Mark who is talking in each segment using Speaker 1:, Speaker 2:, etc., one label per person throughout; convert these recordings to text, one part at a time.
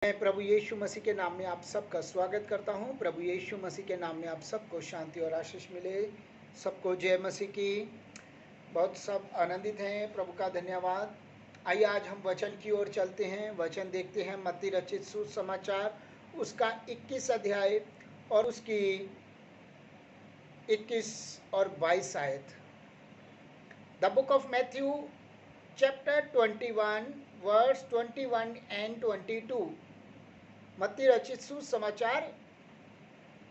Speaker 1: मैं प्रभु यीशु मसीह के नाम में आप सबका स्वागत करता हूं। प्रभु यीशु मसीह के नाम में आप सबको शांति और आशीष मिले। सबको जय मसीह की। बहुत सब आनंदित हैं, प्रभु का धन्यवाद। आइए आज हम वचन की ओर चलते हैं। वचन देखते हैं मत्ती रचित सुसमाचार उसका 21 अध्याय और उसकी 21 और 22 आयत। The book of Matthew chapter 21 verse 21 and 22। मत्ती रचित सुसमाचार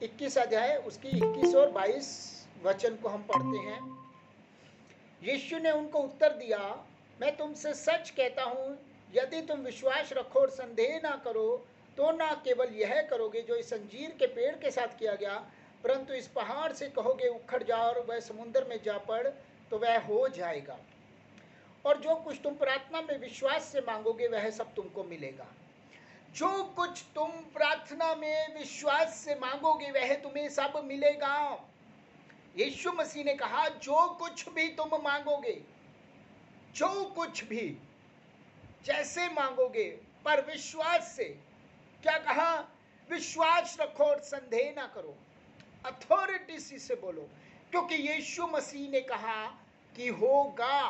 Speaker 1: 21 अध्याय उसकी 21 और 22 वचन को हम पढ़ते हैं। यीशु ने उनको उत्तर दिया, मैं तुमसे सच कहता हूं, यदि तुम विश्वास रखो और संदेह ना करो तो ना केवल यह करोगे जो इस अंजीर के पेड़ के साथ किया गया, परंतु इस पहाड़ से कहोगे उखड़ जा और वह समुद्र में जा पड़, तो वह हो जाएगा। और जो कुछ तुम प्रार्थना में विश्वास से मांगोगे वह सब तुमको मिलेगा। जो कुछ तुम प्रार्थना में विश्वास से मांगोगे वह तुम्हें सब मिलेगा। यीशु मसीह ने कहा, जो कुछ भी तुम मांगोगे, जो कुछ भी, जैसे मांगोगे, पर विश्वास से। क्या कहा? विश्वास रखो और संदेह ना करो। अथॉरिटी से बोलो, क्योंकि यीशु मसीह ने कहा कि होगा।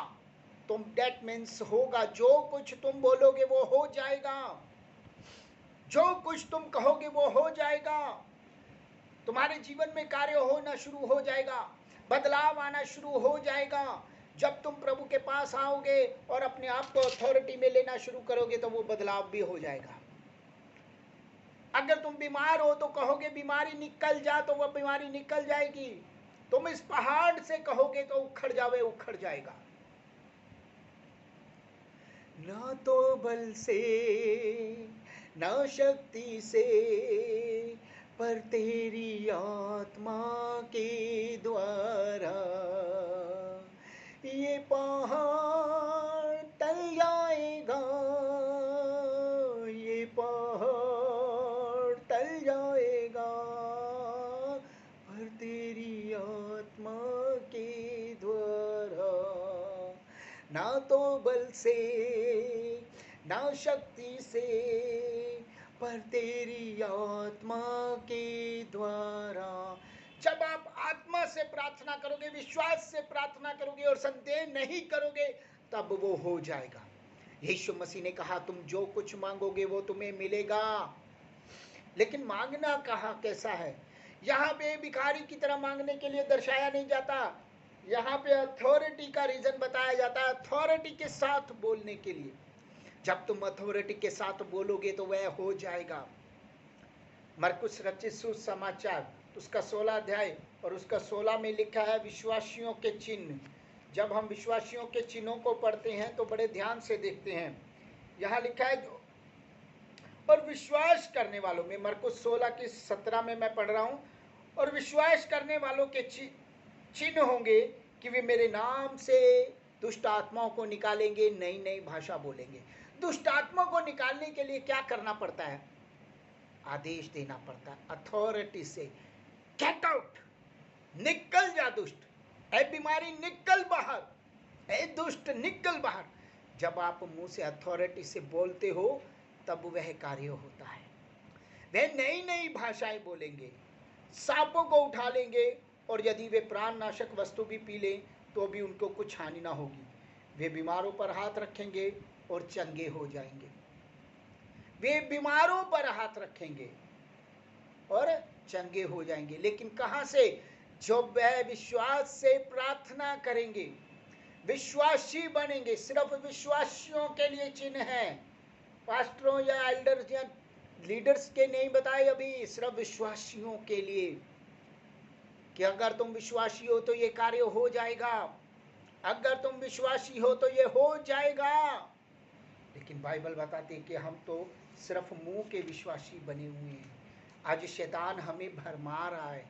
Speaker 1: तुम दैट मीन्स होगा। जो कुछ तुम बोलोगे वो हो जाएगा। जो कुछ तुम कहोगे वो हो जाएगा। तुम्हारे जीवन में कार्य होना शुरू हो जाएगा, बदलाव आना शुरू हो जाएगा। जब तुम प्रभु के पास आओगे और अपने आप को अथॉरिटी में लेना शुरू करोगे तो वो बदलाव भी हो जाएगा। अगर तुम बीमार हो तो कहोगे बीमारी निकल जा, तो वह बीमारी निकल जाएगी। तुम इस पहाड़ से कहोगे तो उखड़ जावे, उखड़ जाएगा। ना तो बल से ना शक्ति से, पर तेरी आत्मा के द्वारा ये पहाड़ टल जाएगा, ये पहाड़ टल जाएगा, पर तेरी आत्मा के द्वारा। ना तो बल से ना शक्ति से, पर तेरी आत्मा के द्वारा। जब आप आत्मा से प्रार्थना करोगे, विश्वास से प्रार्थना करोगे और संदेह नहीं करोगे, तब वो हो जाएगा। यीशु मसीह ने कहा, तुम जो कुछ मांगोगे वो तुम्हें मिलेगा। लेकिन मांगना कहाँ कैसा है? यहाँ पे भिखारी की तरह मांगने के लिए दर्शाया नहीं जाता। यहाँ पे अथॉरिटी का रीजन बताया जाता है, अथॉरिटी के साथ बोलने के लिए। जब तुम अथॉरिटी के साथ बोलोगे तो वह हो जाएगा। मरकुस रचित सुसमाचार उसका 16 अध्याय और उसका 16 में लिखा है विश्वासियों के चिन्ह। जब हम विश्वासियों के चिन्हों को पढ़ते हैं तो बड़े ध्यान से देखते हैं। यहाँ लिखा है और विश्वास करने वालों में, मरकुस 16 की 17 में मैं पढ़ रहा हूँ, और विश्वास करने वालों के चिन्ह होंगे कि वे मेरे नाम से दुष्ट आत्माओं को निकालेंगे, नई नई भाषा बोलेंगे। दुष्ट आत्मा को निकालने के लिए क्या करना पड़ता है? आदेश देना पड़ता है अथॉरिटी से। गेट आउट, निकल जा दुष्ट, ऐ बीमारी निकल बाहर, ऐ दुष्ट निकल बाहर। जब आप मुंह से अथॉरिटी से बोलते हो तब वह कार्य होता है। वे नई नई भाषाएं बोलेंगे, सांपों को उठा लेंगे, और यदि वे प्राणनाशक वस्तु भी पी लें तो भी उनको कुछ हानि ना होगी। वे बीमारों पर हाथ रखेंगे और चंगे हो जाएंगे। वे बीमारों पर हाथ रखेंगे और चंगे हो जाएंगे। लेकिन कहां से? जब वह विश्वास से प्रार्थना करेंगे, विश्वासी बनेंगे। सिर्फ विश्वासियों के लिए चिन्ह है, पास्टरों या एल्डर्स या लीडर्स के नहीं बताए अभी, सिर्फ विश्वासियों के लिए। कि अगर तुम विश्वासी हो तो ये कार्य हो जाएगा, अगर तुम विश्वासी हो तो ये हो जाएगा। लेकिन बाइबल बताती है कि हम तो सिर्फ मुंह के विश्वासी बने हुए हैं। आज शैतान हमें भरमा रहा है,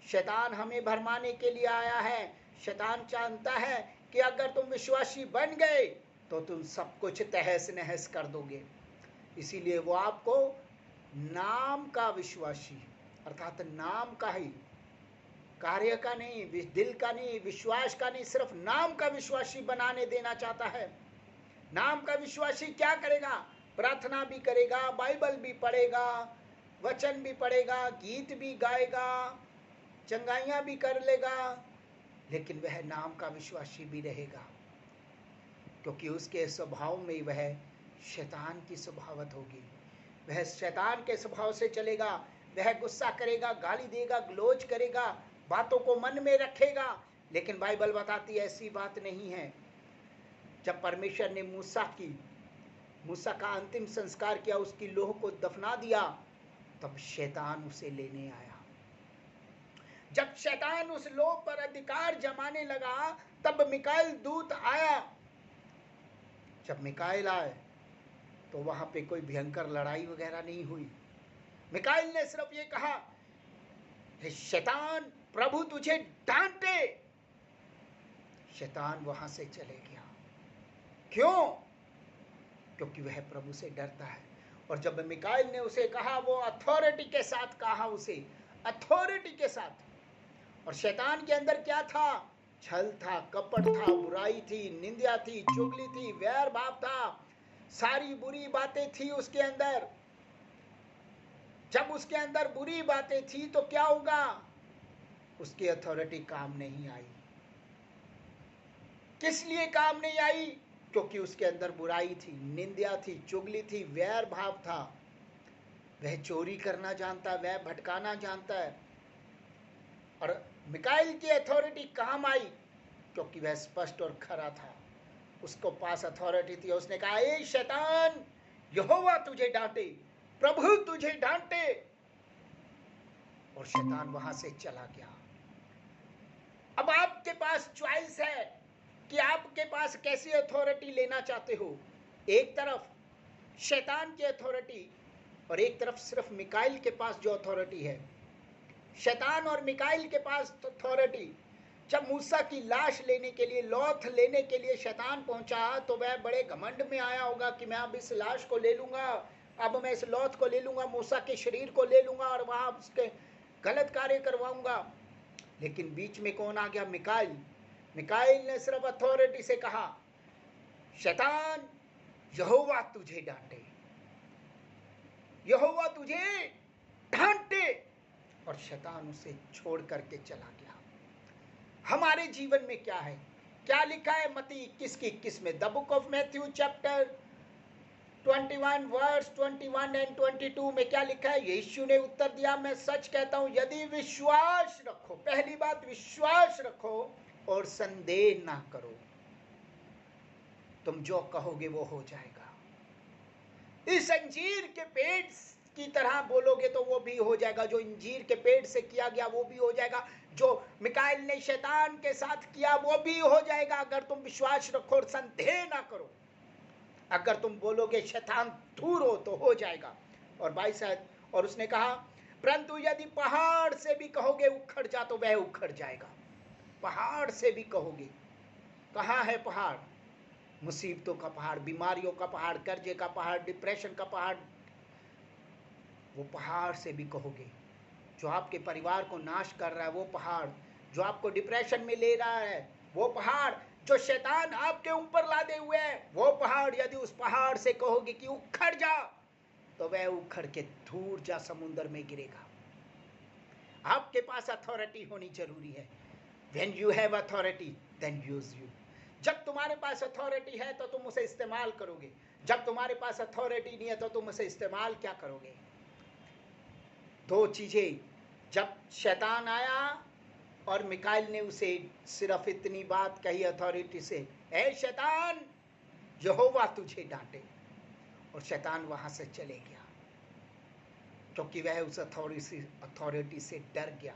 Speaker 1: शैतान हमें भरमाने के लिए आया है। शैतान जानता है कि अगर तुम विश्वासी बन गए तो तुम सब कुछ तहस नहस कर दोगे। इसीलिए वो आपको नाम का विश्वासी, अर्थात नाम का ही, कार्य का नहीं, दिल का नहीं, विश्वास का नहीं, सिर्फ नाम का विश्वासी बनाने देना चाहता है। नाम का विश्वासी क्या करेगा? प्रार्थना भी करेगा, बाइबल भी पढ़ेगा, वचन भी पढ़ेगा, गीत भी गाएगा, चंगाइयाँ भी कर लेगा, लेकिन वह नाम का विश्वासी भी रहेगा, क्योंकि उसके स्वभाव में वह शैतान की स्वभावत होगी। वह शैतान के स्वभाव से चलेगा, वह गुस्सा करेगा, गाली देगा, ग्लोज करेगा, बातों को मन में रखेगा। लेकिन बाइबल बताती है ऐसी बात नहीं है। जब परमेश्वर ने मूसा का अंतिम संस्कार किया, उसकी लोह को दफना दिया, तब शैतान उसे लेने आया। जब शैतान उस लोह पर अधिकार जमाने लगा, तब मिकाएल दूत आया। जब मिकाएल आए तो वहां पे कोई भयंकर लड़ाई वगैरह नहीं हुई। मिकाएल ने सिर्फ ये कहा, हे शैतान, प्रभु तुझे डांटे। शैतान वहां से चले गया। क्यों? क्योंकि वह प्रभु से डरता है। और जब मिकाएल ने उसे कहा, वो अथॉरिटी के साथ कहा, उसे अथॉरिटी के साथ। और शैतान के अंदर क्या था? छल था, कपट था, बुराई थी, निंदा थी, चुगली थी, वैर भाव था, सारी बुरी बातें थी उसके अंदर। जब उसके अंदर बुरी बातें थी तो क्या होगा? उसकी अथॉरिटी काम नहीं आई। किस लिए काम नहीं आई? क्योंकि उसके अंदर बुराई थी, निंदा थी, चुगली थी, वैर भाव था। वह चोरी करना जानता है, वह भटकाना जानता है। और मिकाएल की अथॉरिटी काम आई क्योंकि वह स्पष्ट और खरा था। उसको पास अथॉरिटी थी। उसने कहा, ए शैतान, यहोवा तुझे डांटे, प्रभु तुझे डांटे। और शैतान वहां से चला गया। अब आपके पास चॉइस है कि आपके पास कैसी अथॉरिटी लेना चाहते हो। एक तरफ शैतान की अथॉरिटी और एक तरफ सिर्फ मिकाएल के पास जो अथॉरिटी है। शैतान और मिकाएल के पास अथॉरिटी। जब मूसा की लाश लेने के लिए, लौथ लेने के लिए शैतान पहुंचा, तो वह बड़े घमंड में आया होगा कि मैं अब इस लाश को ले लूंगा, अब मैं इस लौथ को ले लूंगा, मूसा के शरीर को ले लूंगा और वहां उसके गलत कार्य करवाऊंगा। लेकिन बीच में कौन आ गया? मिकाएल। मिकाएल ने सिर्फ अथॉरिटी से कहा, शैतान, यहोवा तुझे डांटे, यहोवा तुझे डांटे। और शैतान उसे छोड़ करके चला गया। हमारे जीवन में क्या है? क्या लिखा है मत्ती 21 में? The book of Matthew chapter 21 verse 21 and 22 में क्या लिखा है? यीशु ने उत्तर दिया, मैं सच कहता हूं, यदि विश्वास रखो, पहली बात विश्वास रखो और संदेह ना करो, तुम जो कहोगे वो हो जाएगा। इस अंजीर के पेड़ की तरह बोलोगे तो वो भी हो जाएगा। जो अंजीर के पेड़ से किया गया वो भी हो जाएगा। जो मिकाएल ने शैतान के साथ किया वो भी हो जाएगा, अगर तुम विश्वास रखो और संदेह ना करो। अगर तुम बोलोगे शैतान दूर हो तो हो जाएगा। और 22 और उसने कहा, परंतु यदि पहाड़ से भी कहोगे उखड़ जा तो वह उखड़ जाएगा। पहाड़ से भी कहोगे। कहाँ है पहाड़? मुसीबतों का पहाड़, बीमारियों का पहाड़, कर्जे का पहाड़, डिप्रेशन का पहाड़। वो पहाड़ से भी कहोगे। जो आपके परिवार को नाश कर रहा है वो पहाड़, जो आपको डिप्रेशन में ले रहा है वो पहाड़, जो शैतान आपके ऊपर लादे हुए है वो पहाड़, यदि उस पहाड़ से कहोगे कि उखड़ जा तो वह उखड़ के दूर जा समुद्र में गिरेगा। आपके पास अथॉरिटी होनी जरूरी है। When you have authority, then use you. जब तुम्हारे पास अथॉरिटी है तो तुम उसे इस्तेमाल करोगे। जब तुम्हारे पास अथॉरिटी नहीं है तो तुम उसे इस्तेमाल क्या करोगे? दो चीजें। जब शैतान आया और मिकाएल ने उसे सिर्फ इतनी बात कही अथॉरिटी से, ऐ शैतान, यहोवा तुझे डांटे। और शैतान वहां से चले गया क्योंकि वह उस अथॉरिटी से डर गया।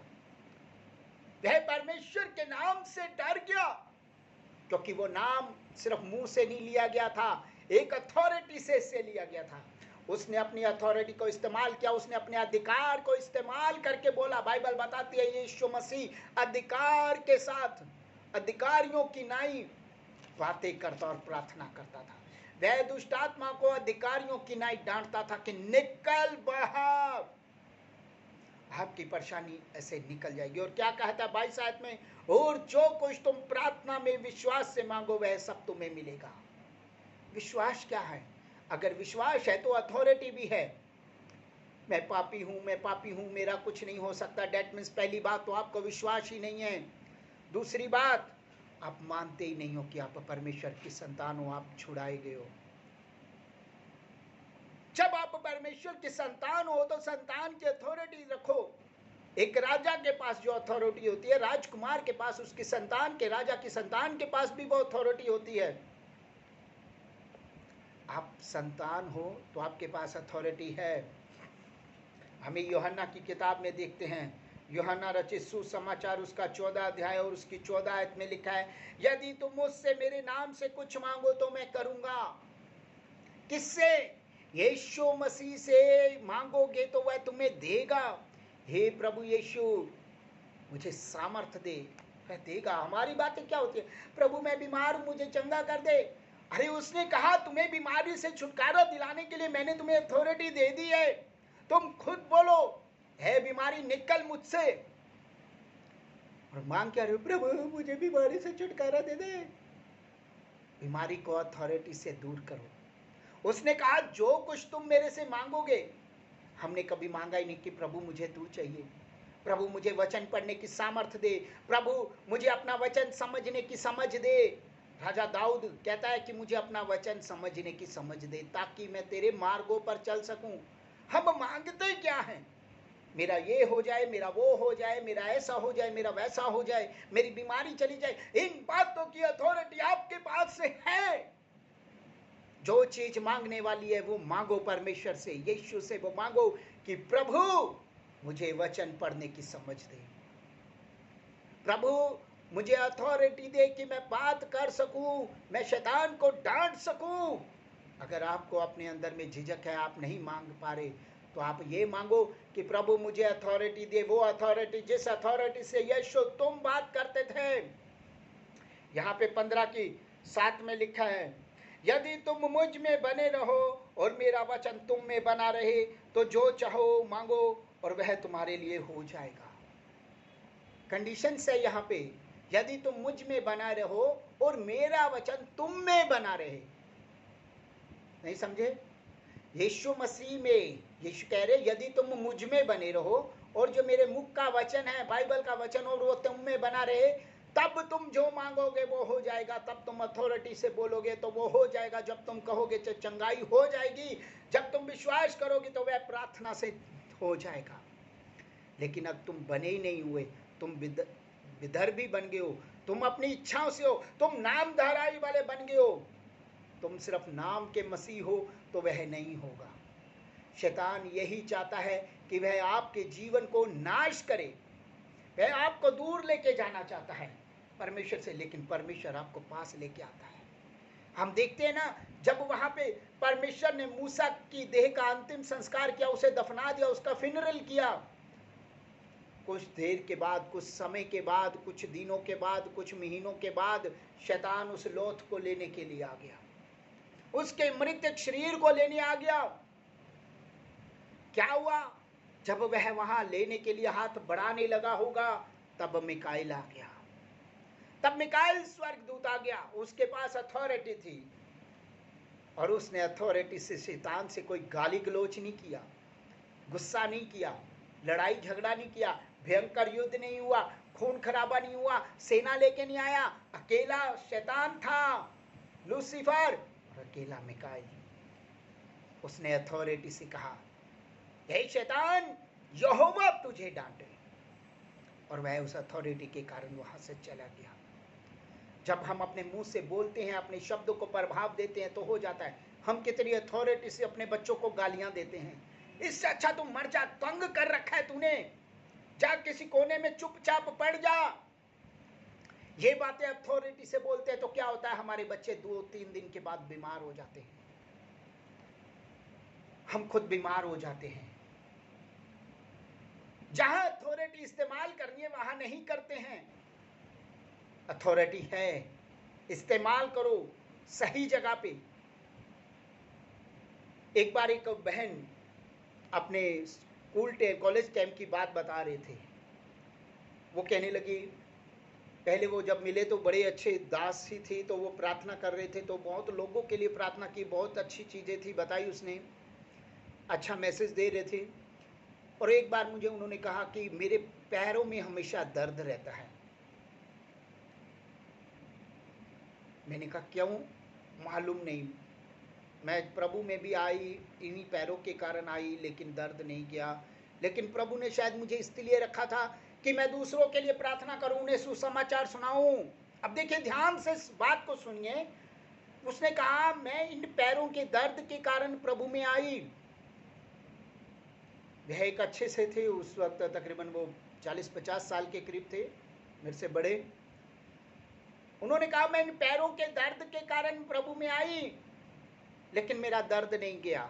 Speaker 1: वह परमेश्वर के नाम से डर गया, क्योंकि वो नाम सिर्फ मुंह से नहीं लिया गया था, एक अथॉरिटी से लिया गया था। उसने अपनी अथॉरिटी को इस्तेमाल किया, उसने अपने अधिकार को इस्तेमाल करके बोला। बाइबल बताती है यीशु मसीह अधिकार के साथ, अधिकारियों की नाई बातें करता और प्रार्थना करता था। वह दुष्ट आत्मा को अधिकारियों की नाई डांटता था कि निकल बाहर। आपकी परेशानी ऐसे निकल जाएगी। और क्या कहता है 22 में? और जो कुछ तुम प्रार्थना में विश्वास से मांगो वह सब तुम्हें मिलेगा। विश्वास क्या है? अगर विश्वास है तो अथॉरिटी भी है। मैं पापी हूं, मेरा कुछ नहीं हो सकता, डेट मीन्स पहली बात तो आपको विश्वास ही नहीं है। दूसरी बात, आप मानते ही नहीं हो कि आप परमेश्वर की संतान हो, आप छुड़ाए गए हो। जब आप परमेश्वर की संतान हो तो संतान की अथॉरिटी रखो। एक राजा के पास जो अथॉरिटी होती है, राजकुमार के पास उसकी संतान के, राजा की संतान के पास भी वो अथॉरिटी होती है। आप संतान हो तो आपके पास अथॉरिटी है। हमें यूहन्ना की किताब में देखते हैं, यूहन्ना रचित सुसमाचार उसका 14 अध्याय और उसकी 14 आयत में लिखा है, यदि तुम मुझसे मेरे नाम से कुछ मांगो तो मैं करूंगा। किससे? यीशु मसीह से मांगोगे तो वह तुम्हें देगा। हे प्रभु यीशु, मुझे सामर्थ दे, वह देगा। हमारी बातें क्या होती है? प्रभु मैं बीमार हूं, मुझे चंगा कर दे। अरे उसने कहा तुम्हें बीमारी से छुटकारा दिलाने के लिए मैंने तुम्हें अथॉरिटी दे दी है। तुम खुद बोलो, है बीमारी निकल मुझसे। और मांग क्या रहे हो? प्रभु मुझे बीमारी से छुटकारा दे दे। बीमारी को अथॉरिटी से दूर करो। उसने कहा जो कुछ तुम मेरे से मांगोगे। हमने कभी मांगा ही नहीं कि प्रभु मुझे तू चाहिए, प्रभु मुझे वचन पढ़ने की सामर्थ्य दे, प्रभु मुझे अपना वचन समझने की समझ दे। राजा दाऊद कहता है कि मुझे अपना वचन समझने की समझ दे ताकि मैं तेरे मार्गों पर चल सकूं। हम मांगते क्या हैं? मेरा ये हो जाए, मेरा वो हो जाए, मेरा ऐसा हो जाए, मेरा वैसा हो जाए, मेरी बीमारी चली जाए। इन बातों की अथॉरिटी आपके पास से है। जो चीज मांगने वाली है वो मांगो परमेश्वर से, यीशु से वो मांगो कि प्रभु मुझे वचन पढ़ने की समझ दे, प्रभु मुझे अथॉरिटी दे कि मैं बात कर सकूं, मैं शैतान को डांट सकूं। अगर आपको अपने अंदर में झिझक है, आप नहीं मांग पा रहे, तो आप ये मांगो कि प्रभु मुझे अथॉरिटी दे, वो अथॉरिटी जिस अथॉरिटी से यीशु तुम बात करते थे। यहाँ पे 15 की 7 में लिखा है, यदि तुम मुझ में बने रहो और मेरा वचन तुम में बना रहे तो जो चाहो मांगो और वह तुम्हारे लिए हो जाएगा। कंडीशन है यहाँ पे, यदि तुम मुझ में बना रहो और मेरा वचन तुम में बना रहे। नहीं समझे? यीशु मसीह में, यीशु कह रहे यदि तुम मुझ में बने रहो और जो मेरे मुख का वचन है, बाइबल का वचन, और वो तुम में बना रहे, तब तुम जो मांगोगे वो हो जाएगा। तब तुम अथॉरिटी से बोलोगे तो वो हो जाएगा। जब तुम कहोगे तो चंगाई हो जाएगी। जब तुम विश्वास करोगे तो वह प्रार्थना से हो जाएगा। लेकिन अब तुम बने ही नहीं हुए, तुम विदर्भी बन गए हो, तुम अपनी इच्छाओं से हो, तुम नामधाराई वाले बन गए हो, तुम सिर्फ नाम के मसीह हो, तो वह नहीं होगा। शैतान यही चाहता है कि वह आपके जीवन को नाश करे, वह आपको दूर लेके जाना चाहता है परमेश्वर से, लेकिन परमेश्वर आपको पास लेके आता है। हम देखते हैं ना, जब वहां पे परमेश्वर ने मूसा की देह का अंतिम संस्कार किया, उसे दफना दिया, उसका फिनरल किया, कुछ देर के बाद, कुछ समय के बाद, कुछ दिनों के बाद, कुछ महीनों के बाद शैतान उस लोथ को लेने के लिए आ गया, उसके मृतक शरीर को लेने आ गया। क्या हुआ? जब वह वहां लेने के लिए हाथ बढ़ाने लगा होगा, तब मिकाइल आ गया। तब मिकाइल स्वर्गदूत आ गया, उसके पास अथॉरिटी थी, और उसने अथॉरिटी से शैतान से कोई गाली गलोच नहीं किया, गुस्सा नहीं किया, लड़ाई झगड़ा नहीं किया, भयंकर युद्ध नहीं हुआ, खून खराबा नहीं हुआ, सेना लेके नहीं आया। अकेला शैतान था, लूसीफर, और अकेला मिकाइल। उसने अथॉरिटी से कहा, हे शैतान, यहोवा तुझे डांटे, और वह उस अथॉरिटी के कारण वहां से चला गया। जब हम अपने मुंह से बोलते हैं, अपने शब्दों को प्रभाव देते हैं, तो हो जाता है। हम कितनी अथॉरिटी से अपने बच्चों को गालियां देते हैं, इससे अच्छा तुम मर जा, तंग कर रखा है तूने, जा किसी कोने में चुपचाप पड़ जा। ये बातें अथॉरिटी से बोलते हैं तो क्या होता है? हमारे बच्चे 2-3 दिन के बाद बीमार हो जाते हैं, हम खुद बीमार हो जाते हैं। जहां अथॉरिटी इस्तेमाल करनी है वहां नहीं करते हैं। अथॉरिटी है, इस्तेमाल करो सही जगह पे। एक बार एक बहन अपने स्कूल कॉलेज कैंप की बात बता रहे थे। वो कहने लगी, पहले वो जब मिले तो बड़े अच्छे दास ही थी, तो वो प्रार्थना कर रहे थे, तो बहुत लोगों के लिए प्रार्थना की, बहुत अच्छी चीज़ें थी बताई उसने, अच्छा मैसेज दे रहे थे। और एक बार मुझे उन्होंने कहा कि मेरे पैरों में हमेशा दर्द रहता है। मैंने कहा क्यों? मालूम नहीं, मैं प्रभु में भी आई, इन्हीं पैरों के कारण आई, लेकिन दर्द नहीं गया। लेकिन प्रभु ने शायद मुझे इसलिए रखा था कि मैं दूसरों के लिए प्रार्थना करूं, उन्हें सुसमाचार सुनाऊं। अब देखिए, ध्यान से इस बात को सुनिए। उसने कहा मैं इन पैरों के दर्द के कारण प्रभु में आई। वह एक अच्छे से थे उस वक्त, तकरीबन वो 40-50 साल के करीब थे, मेरे से बड़े। उन्होंने कहा मैं इन पैरों के दर्द के कारण प्रभु में आई, लेकिन मेरा दर्द नहीं गया।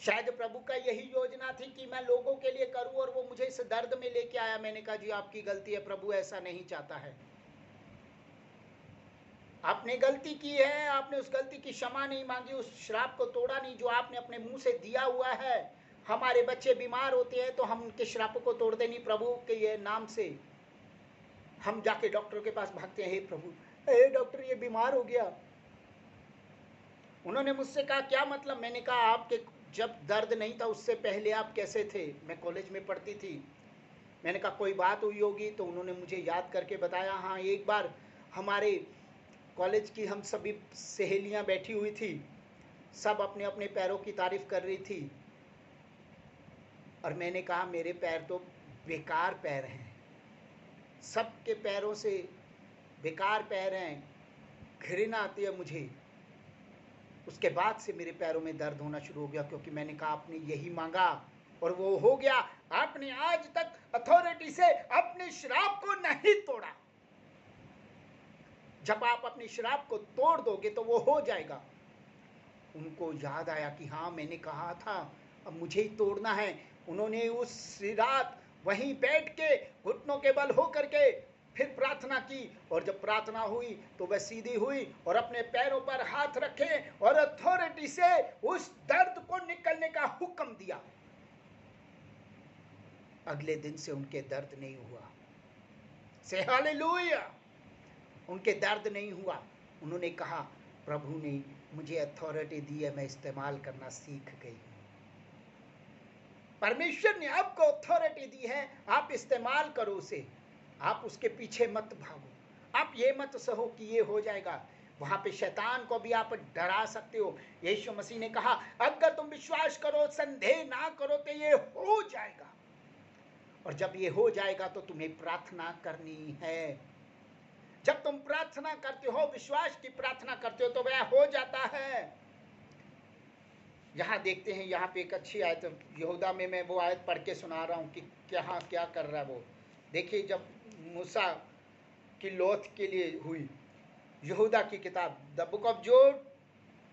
Speaker 1: शायद प्रभु का यही योजना थी कि मैं लोगों के लिए करूं, और वो मुझे इस दर्द में लेके आया। मैंने कहा जी आपकी गलती है, प्रभु ऐसा नहीं चाहता है। आपने गलती की है, आपने उस गलती की क्षमा नहीं मांगी, उस श्राप को तोड़ा नहीं जो आपने अपने मुंह से दिया हुआ है। हमारे बच्चे बीमार होते हैं तो हम उनके श्राप को तोड़ते नहीं, प्रभु के ये नाम से हम जाके डॉक्टर के पास भागते हैं, हे प्रभु, हे डॉक्टर ये बीमार हो गया। उन्होंने मुझसे कहा क्या मतलब? मैंने कहा आपके जब दर्द नहीं था उससे पहले आप कैसे थे? मैं कॉलेज में पढ़ती थी। मैंने कहा कोई बात हुई होगी, तो उन्होंने मुझे याद करके बताया, हाँ एक बार हमारे कॉलेज की हम सभी सहेलियां बैठी हुई थी, सब अपने अपने पैरों की तारीफ कर रही थी, और मैंने कहा मेरे पैर तो बेकार पैर हैं, सबके पैरों से बेकार पैर हैं, घृणा आती है मुझे। उसके बाद से मेरे पैरों में दर्द होना शुरू हो गया, क्योंकि मैंने कहा आपने यही मांगा और वो हो गया। आपने आज तक अथॉरिटी से अपने श्राप को नहीं तोड़ा। जब आप अपनी श्राप को तोड़ दोगे तो वो हो जाएगा। उनको याद आया कि हाँ मैंने कहा था, अब मुझे ही तोड़ना है। उन्होंने उस रात वहीं बैठ के घुटनों के बल होकर के फिर प्रार्थना की, और जब प्रार्थना हुई तो वह सीधी हुई और अपने पैरों पर हाथ रखे और अथॉरिटी से उस दर्द को निकलने का हुक्म दिया। अगले दिन से उनके दर्द नहीं हुआ। से हालेलुया। उनके दर्द नहीं हुआ। उन्होंने कहा प्रभु ने मुझे अथॉरिटी दी है, मैं इस्तेमाल करना सीख गई हूं। परमेश्वर ने आपको अथॉरिटी दी है, आप इस्तेमाल करो उसे। आप उसके पीछे मत भागो। आप ये मत सहो कि ये हो जाएगा। वहां पे शैतान को भी आप डरा सकते हो। यीशु मसीह ने कहा अगर तुम विश्वास करो, संदेह ना करो तो ये हो जाएगा। और जब ये हो जाएगा तो तुम्हें प्रार्थना करनी है। जब तुम प्रार्थना करते हो, विश्वास की प्रार्थना करते हो, तो वह हो जाता है। यहाँ देखते हैं, यहाँ पे एक अच्छी आयत यहूदा में मैं वो आयत पढ़ के सुना रहा हूँ कि क्या कर रहा है वो। देखिए जब मूसा की लौथ के लिए हुई, यहूदा की किताब द बुक ऑफ जोब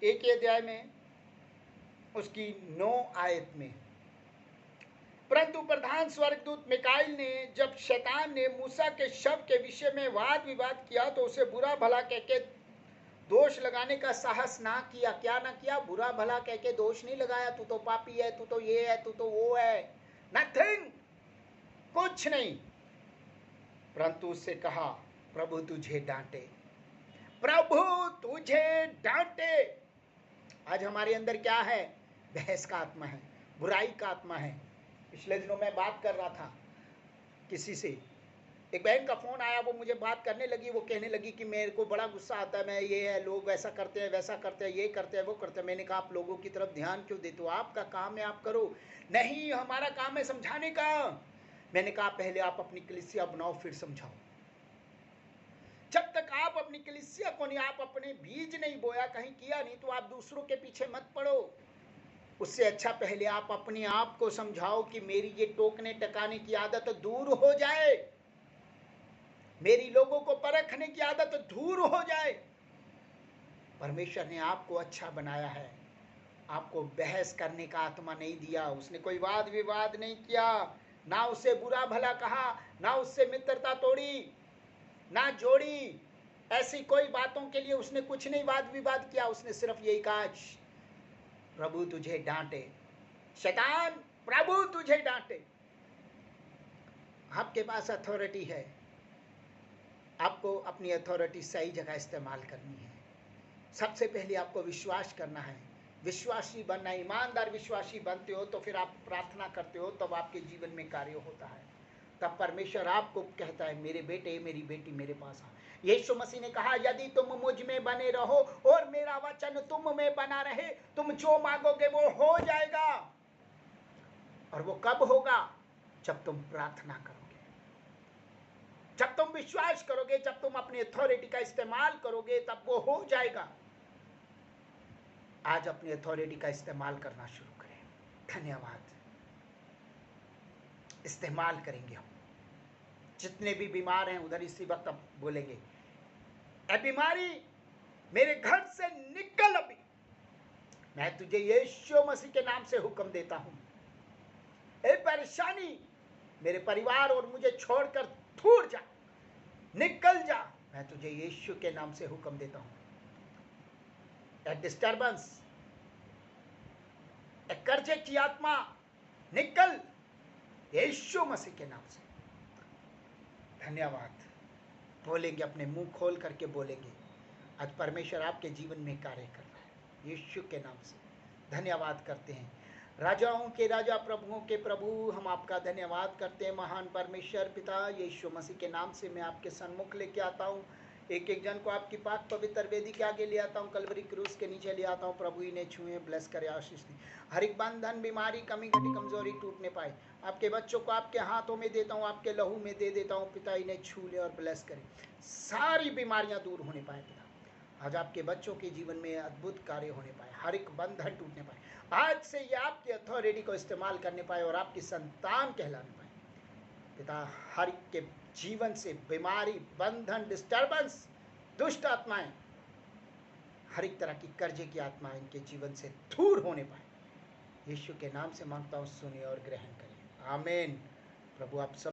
Speaker 1: 1 अध्याय में उसकी 9 आयत में, परंतु प्रधान स्वर्गदूत मिकाइल ने जब शैतान ने मूसा के शव के विषय में वाद विवाद किया तो उसे बुरा भला कहके दोष लगाने का साहस ना किया। क्या ना किया? बुरा भला कहके दोष नहीं लगाया, तू तो पापी है, तू तो ये है, तू तो वो है। नथिंग, कुछ नहीं। परंतु उससे कहा प्रभु तुझे डांटे, प्रभु तुझे डांटे। आज हमारे अंदर क्या है? बहस का आत्मा है, बुराई का आत्मा है। पिछले दिनों मैं बात कर रहा था किसी से, एक बहन का फोन आया, वो मुझे बात करने लगी। वो कहने लगी कि मेरे को बड़ा गुस्सा आता है, मैं ये है, लोग ऐसा करते हैं, वैसा करते हैं, ये करते हैं, वो करते हैं। मैंने कहा आप लोगों की तरफ ध्यान क्यों देते हो? आपका काम है, आप करो। नहीं, हमारा काम है समझाने का। मैंने कहा पहले आप अपनी कलीसिया बनाओ फिर समझाओ। जब तक आप अपनी कलीसिया को नहीं, आप अपने बीज नहीं बोया, कहीं किया नहीं, तो आप दूसरों के पीछे मत पड़ो। उससे अच्छा पहले आप अपने आप को समझाओ कि मेरी ये टोकने टकाने की आदत दूर हो जाए, मेरी लोगों को परखने की आदत दूर हो जाए। परमेश्वर ने आपको अच्छा बनाया है, आपको बहस करने का आत्मा नहीं दिया। उसने कोई वाद विवाद नहीं किया, ना उससे बुरा भला कहा, ना उससे मित्रता तोड़ी, ना जोड़ी। ऐसी कोई बातों के लिए उसने कुछ नहीं वाद विवाद किया। उसने सिर्फ यही कहा प्रभु तुझे डांटे, शैतान प्रभु तुझे डांटे। आपके पास अथॉरिटी है, आपको अपनी अथॉरिटी सही जगह इस्तेमाल करनी है। सबसे पहले आपको विश्वास करना है, विश्वासी बनना। ईमानदार विश्वासी बनते हो तो फिर आप प्रार्थना करते हो, तब आपके जीवन में कार्य होता है। तब परमेश्वर आपको कहता है, मेरे बेटे मेरी बेटी मेरे पास आ। यीशु मसीह ने कहा, यदि तुम मुझ में बने रहो और मेरा वचन तुम में बना रहे, तुम जो मांगोगे वो हो जाएगा। और वो कब होगा? जब तुम प्रार्थना करोगे, जब तुम विश्वास करोगे, जब तुम अपनी अथॉरिटी का इस्तेमाल करोगे, तब वो हो जाएगा। आज अपनी अथॉरिटी का इस्तेमाल करना शुरू करें। धन्यवाद। इस्तेमाल करेंगे हम। जितने भी बीमार हैं उधर इसी वक्त अब बोलेंगे, ए बीमारी मेरे घर से निकल अभी। मैं तुझे यीशु मसीह के नाम से हुक्म देता हूं। ए परेशानी मेरे परिवार और मुझे छोड़कर दूर जा, निकल जा। मैं तुझे यीशु के नाम से हुक्म देता हूं। ए डिस्टर्बेंस, ए कर्जे की आत्मा, निकल यीशु मसीह के नाम से। धन्यवाद। बोलेंगे, अपने मुंह खोल करके बोलेंगे, आज परमेश्वर आपके जीवन में कार्य कर रहा है, यीशु के नाम से। धन्यवाद करते हैं। राजाओं के राजा, प्रभुओं के प्रभु, हम आपका धन्यवाद करते हैं। महान परमेश्वर पिता, यीशु मसीह के नाम से मैं आपके सन्मुख लेके आता हूँ। एक एक जन को आपकी पाक पवित्र वेदी के आगे ले आता हूँ, कलवरी क्रूस के नीचे ले आता हूँ। प्रभु इन्हें छुए, ब्लेस करे, आशीष दें। हर एक बंधन, बीमारी, कमी, घटी, कमजोरी टूटने पाए। आपके बच्चों को आपके हाथों में देता हूँ, आपके लहू में दे देता हूँ। पिता इन्हें छू ले और ब्लेस करे, सारी बीमारियां दूर होने पाए। पिता आज आपके बच्चों के जीवन में अद्भुत कार्य होने पाए, हर एक बंधन टूटने पाए। आज से ये आपकी अथॉरिटी को इस्तेमाल करने पाए और आपकी संतान कहलाने पाए। पिता हर एक के जीवन से बीमारी, बंधन, डिस्टर्बेंस, दुष्ट आत्माएं, हर एक तरह की कर्जे की आत्माएं इनके जीवन से दूर होने पाए। यीशु के नाम से मांगता हूँ, सुनिए और ग्रहण करिए। आमीन। प्रभु आप सब